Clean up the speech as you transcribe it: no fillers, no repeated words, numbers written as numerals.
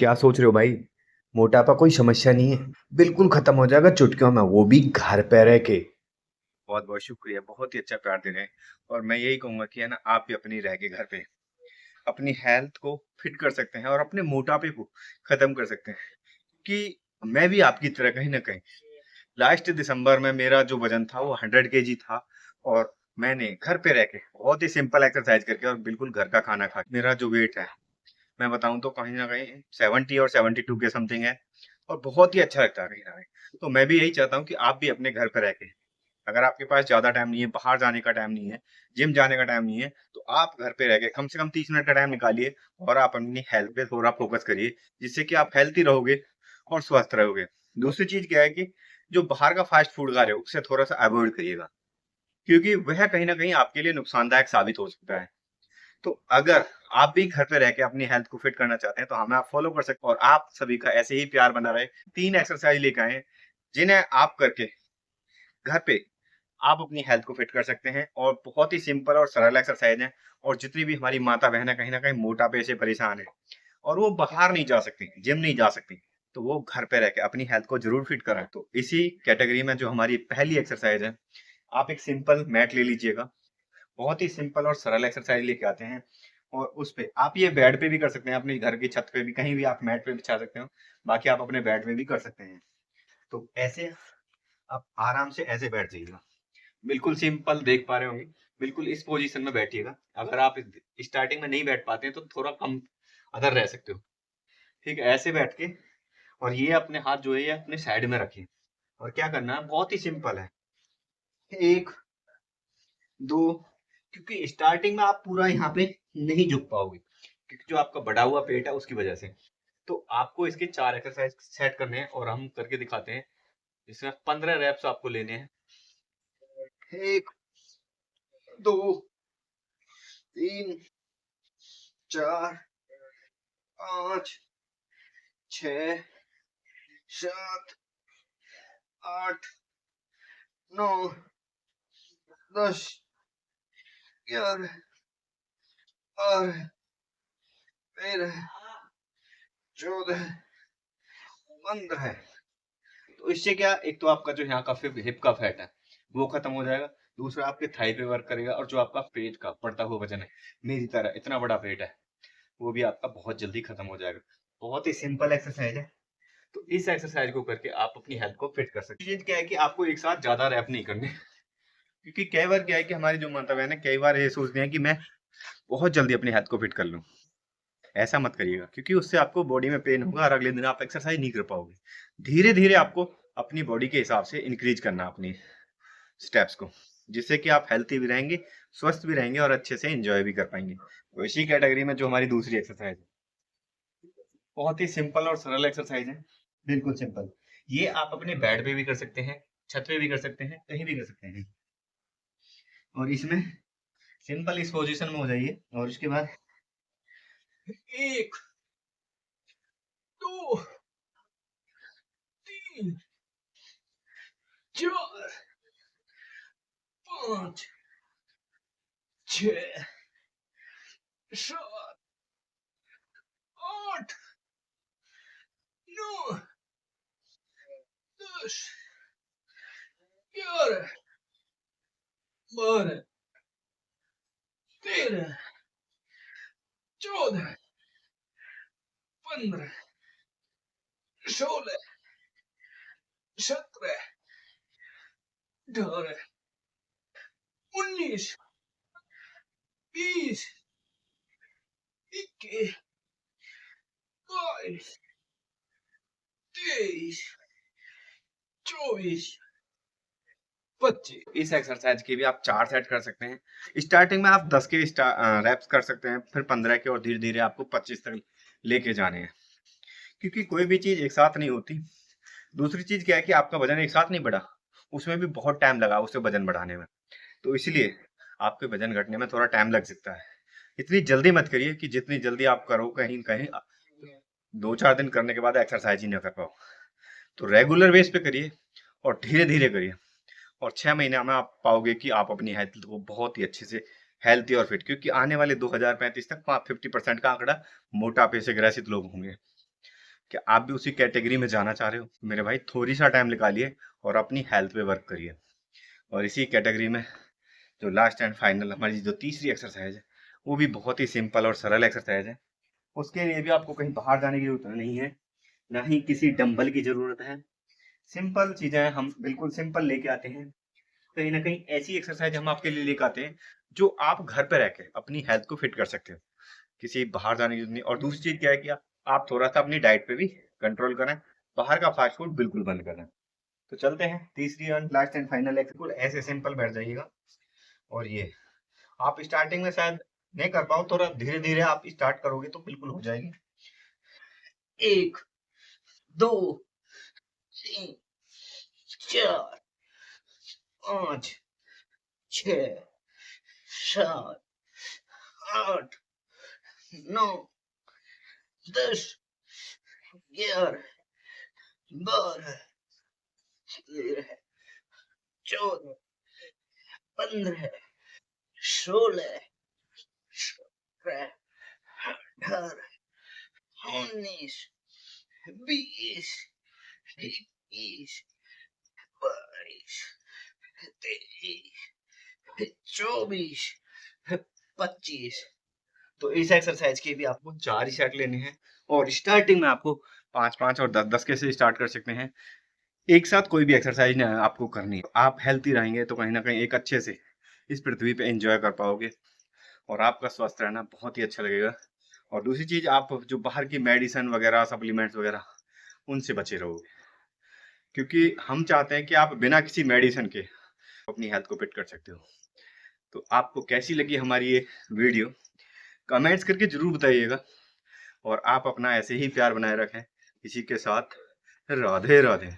क्या सोच रहे हो भाई? मोटापा कोई समस्या नहीं है, बिल्कुल खत्म हो जाएगा चुटकियों में, वो भी घर पे रह के। बहुत बहुत शुक्रिया, बहुत ही अच्छा प्यार दे रहे हैं। और मैं यही कहूंगा कि है ना, आप भी अपनी रह के घर पे अपनी हेल्थ को फिट कर सकते हैं और अपने मोटापे को खत्म कर सकते हैं। कि मैं भी आपकी तरह कहीं ना कहीं लास्ट दिसंबर में मेरा जो वजन था वो 100 kg था। और मैंने घर पे रह के बहुत ही सिंपल एक्सरसाइज करके और बिल्कुल घर का खाना खा के मेरा जो वेट है, मैं बताऊं तो कहीं ना कहीं 70 और 72 के समथिंग है। और बहुत ही अच्छा लगता है कहीं ना कहीं। तो मैं भी यही चाहता हूँ कि आप भी अपने घर पे रह के, अगर आपके पास ज्यादा टाइम नहीं है, बाहर जाने का टाइम नहीं है, जिम जाने का टाइम नहीं है, तो आप घर पे रह के कम से कम 30 मिनट का टाइम निकालिए और आप अपनी हेल्थ पे थोड़ा फोकस करिए, जिससे कि आप हेल्थी रहोगे और स्वस्थ रहोगे। दूसरी चीज क्या है कि जो बाहर का फास्ट फूड खा रहे हो उसे थोड़ा सा अवॉइड करिएगा, क्योंकि वह कहीं ना कहीं आपके लिए नुकसानदायक साबित हो सकता है। तो अगर आप भी घर पे रह के अपनी हेल्थ को फिट करना चाहते हैं तो हमें आप फॉलो कर सकते हैं, और आप सभी का ऐसे ही प्यार बना रहे। 3 एक्सरसाइज लेकर आए हैं, जिन्हें आप करके घर पे आप अपनी हेल्थ को फिट कर सकते हैं, और बहुत ही सिंपल और सरल एक्सरसाइज है। और जितनी भी हमारी माता बहन है कहीं ना कहीं मोटापे से परेशान है और वो बाहर नहीं जा सकती, जिम नहीं जा सकती, तो वो घर पे रह के अपनी हेल्थ को जरूर फिट करें। तो इसी कैटेगरी में जो हमारी पहली एक्सरसाइज है, आप एक सिंपल मैट ले लीजिएगा। बहुत ही सिंपल और सरल एक्सरसाइज लेके आते हैं, और उस पे आप ये बेड पे भी कर सकते हैं, अपने घर की छत पे भी, कहीं भी आप मैट पे बिछा सकते हो। बाकी आप अपने बेड में भी कर सकते हैं। तो ऐसे आप आराम से ऐसे बैठ जाइएगा, बिल्कुल सिंपल देख पा रहे होंगे। बिल्कुल इस पोजीशन में बैठिएगा। अगर आप स्टार्टिंग में नहीं बैठ पाते हैं तो थोड़ा कम अदर रह सकते हो। ठीक है, ऐसे बैठ के, और ये अपने हाथ जो है ये अपने साइड में रखिए। और क्या करना है, बहुत ही सिंपल है। एक, दो, क्योंकि स्टार्टिंग में आप पूरा यहाँ पे नहीं झुक पाओगे, क्योंकि जो आपका बढ़ा हुआ पेट है उसकी वजह से। तो आपको इसके 4 एक्सरसाइज सेट करने हैं और हम करके दिखाते हैं, जिसमें 15 रेप्स आपको लेने हैं। एक, दो, तीन, चार, पाँच, छ, सात, आठ, नौ, 10, 11, 12, 13, 14, 15। तो इससे क्या, एक तो आपका जो यहाँ का हिप का फैट है वो खत्म हो जाएगा। दूसरा आपके थाई पे वर्क करेगा, और जो आपका पेट का बढ़ता हुआ वजन है, मेरी तरह इतना बड़ा पेट है, वो भी आपका बहुत जल्दी खत्म हो जाएगा। बहुत ही सिंपल एक्सरसाइज है। तो इस एक्सरसाइज को करके आप अपनी हेल्थ को फिट कर सकते हैं। चीज क्या है कि आपको एक साथ ज्यादा रैप नहीं करने, क्योंकि कई बार क्या है कि हमारी जो माता बहन है कई बार ये सोचते हैं कि मैं बहुत जल्दी अपनी हेल्थ को फिट कर लूं। ऐसा मत करिएगा, क्योंकि उससे आपको बॉडी में पेन होगा और अगले दिन आप एक्सरसाइज नहीं कर पाओगे। धीरे धीरे आपको अपनी बॉडी के हिसाब से इंक्रीज करना अपनी स्टेप्स को, जिससे कि आप हेल्थी भी रहेंगे, स्वस्थ भी रहेंगे और अच्छे से एंजॉय भी कर पाएंगे। तो इसी कैटेगरी में जो हमारी दूसरी एक्सरसाइज है, बहुत ही सिंपल और सरल एक्सरसाइज है, बिल्कुल सिंपल। ये आप अपने बेड पे भी कर सकते हैं, छत पे भी कर सकते हैं, कहीं भी कर सकते हैं। और इसमें सिंपल इस पोजीशन में हो जाइए, और उसके बाद एक, दो, तीन, चार, पाँच, छ, सात, आठ, नौ, 10, 11, 12, 13, 14, 15, 16, 17, 18, 19, 20, 21, 22, 23, 24, 25। इस एक्सरसाइज के भी आप 4 सेट कर सकते हैं। स्टार्टिंग में आप 10 के रेप्स कर सकते हैं, फिर 15 के, और धीरे धीरे आपको 25 तक लेके जाने हैं, क्योंकि कोई भी चीज एक साथ नहीं होती। दूसरी चीज क्या है कि आपका वजन एक साथ नहीं बढ़ा, उसमें भी बहुत टाइम लगा उसे वजन बढ़ाने में। तो इसलिए आपके वजन घटने में थोड़ा टाइम लग सकता है। इतनी जल्दी मत करिए कि जितनी जल्दी आप करो कहीं कहीं 2-4 दिन करने के बाद एक्सरसाइज ही ना कर पाओ। तो रेगुलर बेस पे करिए और धीरे धीरे करिए, और 6 महीने में आप पाओगे कि आप अपनी हेल्थ को बहुत ही अच्छे से हेल्थी और फिट, क्योंकि आने वाले 2035 तक 50% का आंकड़ा मोटापे से ग्रसित लोग होंगे। कि आप भी उसी कैटेगरी में जाना चाह रहे हो, मेरे भाई थोड़ी सा टाइम निकालिए और अपनी हेल्थ पे वर्क करिए। और इसी कैटेगरी में जो लास्ट एंड फाइनल हमारी जो तीसरी एक्सरसाइज है, वो भी बहुत ही सिंपल और सरल एक्सरसाइज है। उसके लिए भी आपको कहीं बाहर जाने की जरूरत नहीं है, ना ही किसी डंबल की जरूरत है। सिंपल चीजें हम बिल्कुल सिंपल लेके आते हैं। कहीं ना कहीं ऐसी एक्सरसाइज हम आपके लिए लेके आते हैं जो आप घर पे रह के अपनी हेल्थ को फिट कर सकते हो, किसी बाहर जाने की जरूरत नहीं। और दूसरी चीज क्या है कि आप थोड़ा सा अपनी डाइट पे भी कंट्रोल करें, बाहर का फास्ट फूड बिल्कुल बंद करें। तो चलते हैं तीसरी and last and final exercise. ऐसे सिंपल बैठ जाइएगा, और ये आप स्टार्टिंग में शायद नहीं कर पाओ, थोड़ा धीरे धीरे आप स्टार्ट करोगे तो बिल्कुल हो जाएगी। 1, 2, 3, 4, 5, 6, 7, 8, 9, 10, 11, 12, 13, 14, 15, 16, 17, 18, 19, 20, 21, 22, 23, 24, 25। तो इस एक्सरसाइज के भी आपको 4 ही सेट लेने हैं, और स्टार्टिंग में आपको 5-5 और 10-10 के से स्टार्ट कर सकते हैं। एक साथ कोई भी एक्सरसाइज ना आपको करनी है। आप हेल्थी रहेंगे तो कहीं ना कहीं एक अच्छे से इस पृथ्वी पे एंजॉय कर पाओगे, और आपका स्वस्थ रहना बहुत ही अच्छा लगेगा। और दूसरी चीज, आप जो बाहर की मेडिसिन वगैरह, सप्लीमेंट्स वगैरह, उनसे बचे रहोगे, क्योंकि हम चाहते हैं कि आप बिना किसी मेडिसिन के अपनी हेल्थ को फिट कर सकते हो। तो आपको कैसी लगी हमारी ये वीडियो, कमेंट्स करके जरूर बताइएगा। और आप अपना ऐसे ही प्यार बनाए रखें इसी के साथ। राधे राधे।